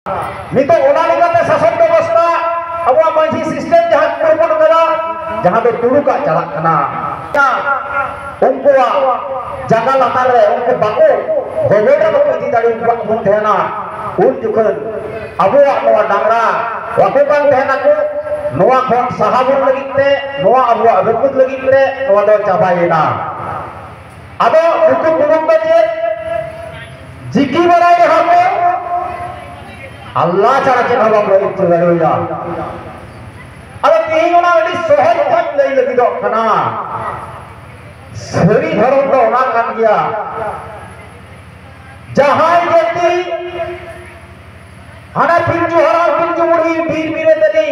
नितो ओना लेकाते शासन व्यवस्था अब मांझी सिस्टम जहां कोबन करा जहां दो तुड़ुका चला कना उनकुआ जगह लातार रे उनको बाको गोबेड़ा को इदी दाड़ी बन थेना उन जुखन अबुआ नवा डांगरा वाको कान थेना को नवा खन साहाबुन लगिते नवा अबुआ रपुत लगिते नवा दो चाबायना आदो उनको पुरुक बजे जिकी बराई रहा अल्लाह चारा चेन हवा को इतु लड़ोया अब तीन ओना अड़ी सोहर खन लई लगी दो कना सरी धर्म दो ओना कान गया जहां जति हाना पिंजु हरा पिंजु मुड़ी बीर बीरे तली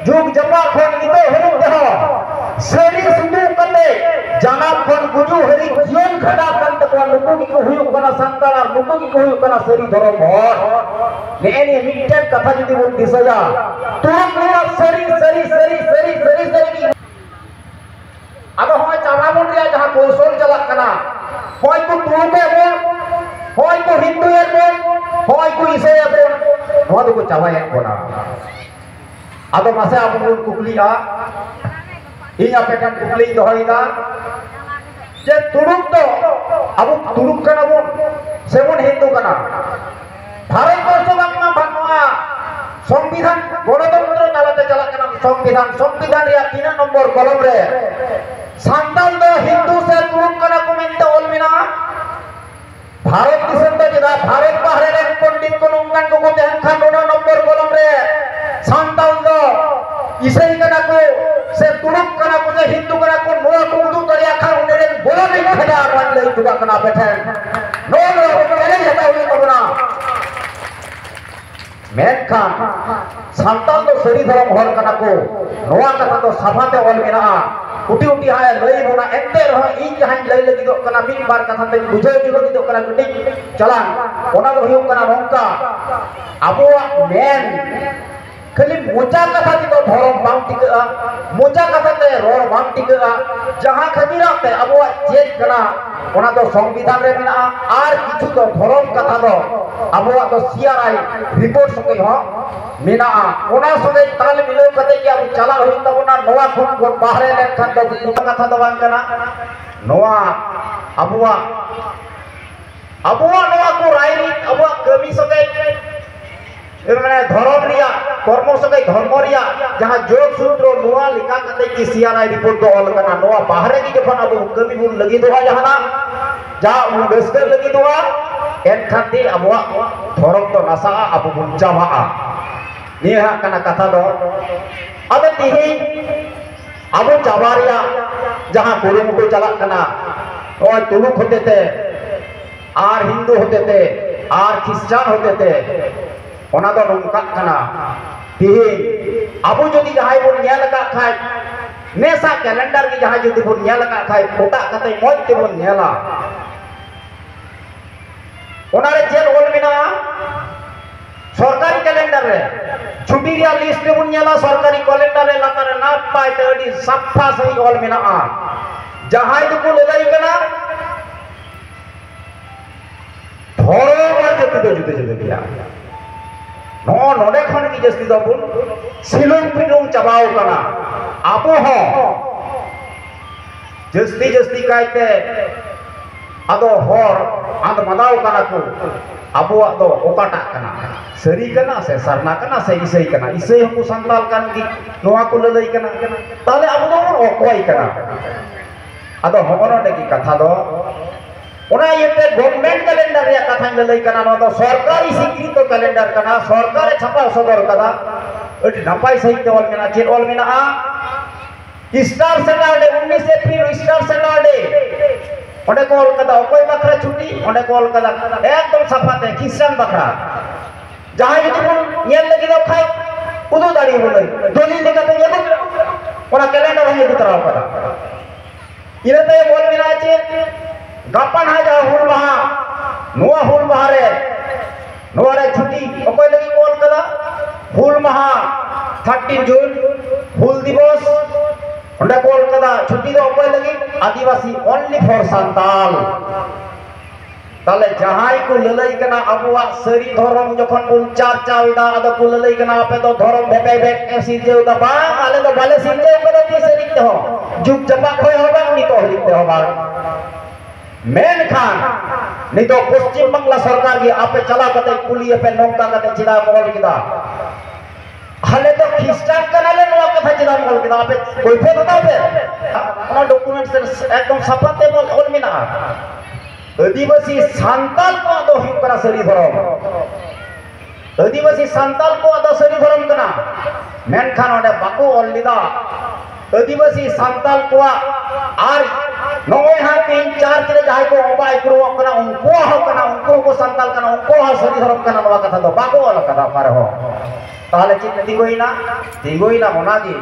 जुग जमा खन नितो हरु दह सरी सुंदु कते जाना खन गुजु हरि जीवन खड़ा कन तकवा नुकु की को हुयु कना संतान और नुकु की को हुयु कना सरी धर्म भर नेनी मिटन कथा जदि बन दिसया तुरंत लोग सरी सरी सरी सरी सरी सरी आदो होय चालाबन रिया जहां कौशल चला कना होय को तुरुके बोल होय को हिंदू ए बोल होय को ईसाई ए बोल नोआ दो को चावाय कोना आदो मासे आपन कुकलिया ᱤᱧ ᱟᱯᱮ ᱴᱷᱮᱱ ᱠᱩᱠᱞᱤᱧ ᱫᱚᱦᱚᱭᱮᱫᱟ ᱡᱮ ᱛᱩᱲᱩᱠ ᱫᱚ ᱟᱵᱚ ᱛᱩᱲᱩᱠ ᱠᱟᱱᱟ ᱵᱚᱱ ᱥᱮᱵᱚᱱ ᱦᱤᱱᱫᱩ ᱠᱟᱱᱟ ᱵᱷᱟᱨᱚᱛ ᱵᱚᱨᱥᱚ ᱵᱟᱝᱢᱟ ᱵᱟᱹᱱᱩᱜᱼᱟ संविधान गणतंत्र तालाते चला कना संविधान संविधान या 3 नंबर कलम रे सांताल दो हिंदू से तुरुक कना को मेनते ओल मिना भारत दिसम दो जदा भारत बाहरे रे पंडित को नंगन को तेन खान 2 नंबर कलम रे सांताल दो ईसाई कना को से तुरुक कना को हिंदू कना को नो को उदु दरिया खा उने रे बोला नहीं खड़ा मान ले दुगा कना बैठे नो नो रे जता हुई कबना मेनखान सांताल दो सरी धर्म हर कना को नोआ कथा तो सभाते ओल मेना उटी उटी हाय लई बोना एते रह इन जहां लई लगी दो कना मिन बार कथा ते बुझाई दिलो दो कना गुटी चलान ओना दो हुयु कना नोंका अबोआ मेन खाली मोचा कथा तो धर्म बांग टिका मोचा कथा ते रोड बांग टिका जहां खदिरा ते अबोआ चेक कना ओना तो संविधान रे मेना आर किछु तो धर्म कथा दो अबोआ तो सीआरआई रिपोर्ट सके हो मेना ओना सके ताल मिलो कते कि अब चला होई तबना नोआ खुन को बाहरे ले खन तो कथा दो बांग कना नोआ अबोआ नोआ को राजनीति अबोआ कमी सके एमाने धर्म रिया कर्म सके धर्म रिया जहां जोग सूत्र नोआ लिखा कते कि सीआरआई रिपोर्ट दो ऑल कना नोआ बाहरे की जखन अब कमी बुन लगी दोहा जहाना जा उन बेस्कर लगी दोहा एन खाते अबवा धर्म तो नासा अब बुन चाबा निहा कना कथा दो अब तिहि अब चाबारिया जहां कुरुमुटु चला कना ओय तुलुक होते थे आर हिंदू होते थे आर क्रिश्चियन होते थे ओना दो नोंका कना तिहि अब जदि जहां बन नेल का खाय नेसा कैलेंडर की जहां जदि बन नेल का खाय फोटा कते मौज ते बन नेला ओना रे चेल ओल मिना सरकारी कैलेंडर रे छुट्टी रिया लिस्ट रे बन नेला सरकारी कैलेंडर रे लातार ना पाय ते अडी सफा सही ओल मिना जहां को लदाई कना धरो पर जति दो जुदे जुदे गया नो नोडे खन की जस्ती दो बुन सिलुंग पिनुंग चबाओ कना आपो हो जस्ती जस्ती कायते आदो हर आद मदाव कना को अबुआ दो ओकाटा कना सरी कना से सरना कना से ईसाई कना ईसाई हमको संताल कान की नोआ को ललई कना ताले अब दो ओकोई कना आदो होनो डेकी कथा दो ओना येते गवर्नमेंट कैलेंडर या कथा ललई कना नो दो सरकारी स्वीकृत कैलेंडर कना सरकार छापा सदर कदा अडी नपाई सही ते ओल मेना चेल ओल मेना स्टार सैटरडे 19 अप्रैल स्टार सैटरडे ओडे कॉल कदा ओकोय बखरा छुट्टी ओडे कॉल कदा एकदम सफाते क्रिश्चियन बखरा जहां यदि कोन नेल लगी दो खाय उदो दाड़ी बोले दलिल लेकाते यदि ओना कैलेंडर है यदि तरह कदा इरते बोल मिला चे गपन हा जा हुल महा नोआ हुल महा रे नोआ रे छुट्टी ओकोय लगी कॉल कदा हुल महा 13 जून हुल दिवस ओंडे कॉल कदा छुट्टी दो ओकोय लगी आदिवासी ओनली फॉर सांताल ताले जहाई को ललई कना अबुआ सरी धर्म जखन बुन चर्चाउदा अद को ललई कना आपे तो धर्म भेबे भेक सिजेउ दा बा आले तो बाले सिजेउ कना ती सरी ते हो जुग जपा खोय हो बांग नि तो हरिते हो बांग मेन खान नि तो पश्चिम बांग्ला सरकार की आपे चला कते कुली पे नौका कते चिदा मोल किदा हाले तो ख्रिस्टान कनाले नवा कथा चिदा मोल किदा आपे कोई फे बता पे ओना डॉक्यूमेंट्स एकदम सफाते बोल मिना आदिवासी सांताल को दो हुई कना सरी धर्म आदिवासी सांताल को दो सरी धर्म कना मेन खान ओडे बाको ओलिदा आदिवासी सांताल को आर नोय हा तीन चार चिरे जाय को उपाय करो कना उनको को सांताल कना उनको हा सरी धर्म कना नवा कथा दो बाको ओल कथा पार हो ताले चित तिगोइना मोनागी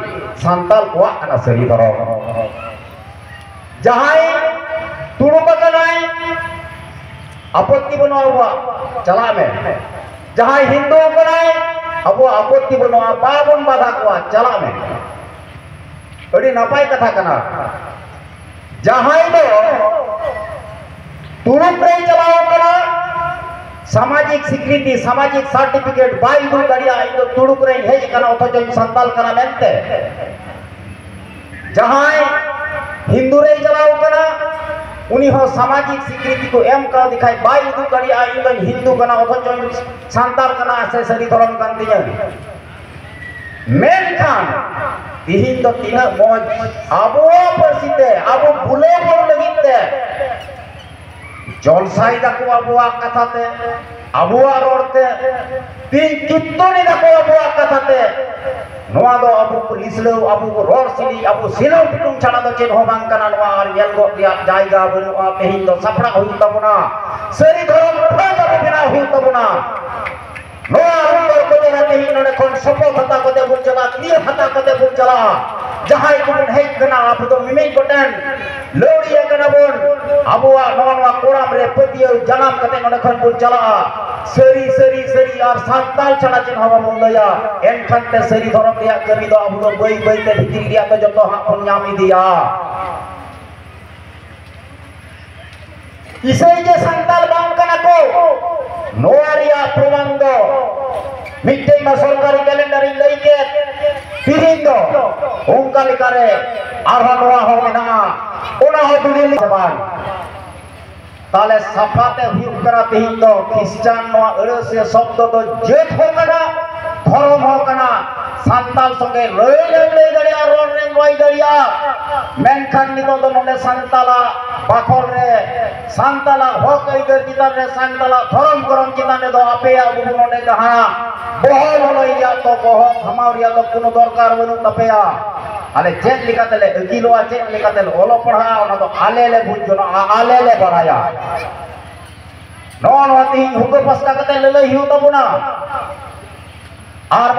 सांताल को कना सरी धर्म जहाई तुड़ू कनाय आपत्ति बनवा चला में जहां हिंदू कनाय अब आपत्ति बनवा बाबन बाधा को चला में अड़ी नपाय कथा कना जहां दो तुड़ू रे चलाओ कना सामाजिक स्वीकृति सामाजिक सर्टिफिकेट बाय दो दरिया इन तुड़ू रे हेज कना अथच संताल कना मेनते जहां हिंदू रे चलाओ कना उनी हो सामाजिक स्वीकृति को एम का दिखाई बाई उदू करिया इन हिंदू कना अथच सांताल कना से सरी धर्म कान दिया मेन खान तिहिन तो तीन मौज आबो परसिते आबो भूले बोल लगिते जलसाई दाको आबो कथाते आबो रोडते तीन कित्तोनी दाको आबो कथाते नोआ दो आबो को लिसलो आबो को रोड सिली आबो सिलो पिटुम छाड़ा दो चेन हो बांग कना नोआ आर येल गो जायगा बनुआ तेहिन तो सफड़ा हुई तबना सरी धर्म फाजा बिना हुई तबना नोआ रुंदर को देना तेहिन नने कोन सपो हता को दे बुन चला क्लियर हता को दे बुन चला जहाई को बुन हेक कना आप तो मिमे कोटन लोड़ी कना बुन आबोआ नोआ कोराम रे पतियो जनाम कते नने कोन बुन चला सरी और सांताल छड़ा चिन हवा मुंदया एन खंते सरी धर्म रिया कमी दो अब तो बई बई ते भितरी रिया तो जतो हा कोन नाम दिया इसई जे सांताल बांग कना को नोआरिया प्रबंध मिटे मा सरकारी कैलेंडर लई के तिरिन दो ओंका लिकारे आरहा नोआ हो मेना ओना हो दुनिया जबान ताले सफाते हुई करा तेहिन दो ख्रिस्टान नोआ अरे से शब्द तो जेठ हो कना धर्म हो कना सांताल संगे लई दरिया रोड रे रोई दरिया मेनखान नितो दो नने सांताला बाखोल रे सांताला हक इधर चितान रे सांताला धर्म करम चितान दो आपेया बुबु नने जहां बहल लइया तो बहल हमारिया तो कोनो दरकार बनु तपेया आले चेक लिखातेले अकिलोआ चेक लिखातेले ओलो पढ़ा ओना तो आलेले बुझनो आलेले पढ़ाया नोन वाती हुको पस्ता कते ललई हिउ तबुना आर